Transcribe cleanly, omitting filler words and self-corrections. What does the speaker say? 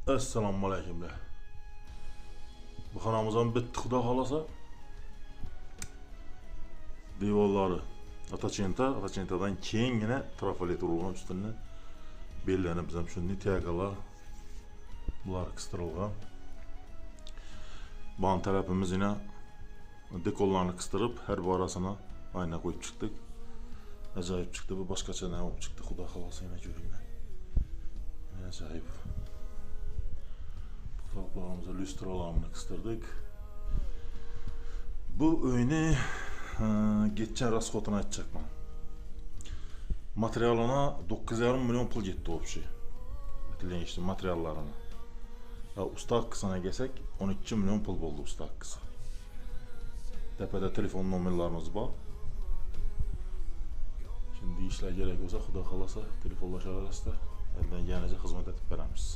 Assalomu alaykumlar. Bu xonamizdan bitti xudo xolasa. Devorlari Atachentadan keyingina trafalet urilgan ustini bellanib ham shunday tiyagalar bular qistirilgan. Ban tarafimiz yine dekollarni qistirib har borasini ayna qo'yib chiqdik. Ajoyib chiqdi, bu boshqacha ne olib chiqdi xudo xolasa yana ko'ringlar. Ajoyib. Toplarımıza lüstralarını kıstırdık. Bu öyni geçen rasxotunu açacakman. Materyalına 9,5 milyon pul gitti o bir şey. Bitirlen işte materyallarına. Usta hakkısına gelsek 12 milyon pul oldu usta hakkısı. Tepede telefon numarlarımız var. Şimdi işler gerek olsa xudo xolasa telefonlaşarız da elden gelince hizmet edip veremiz.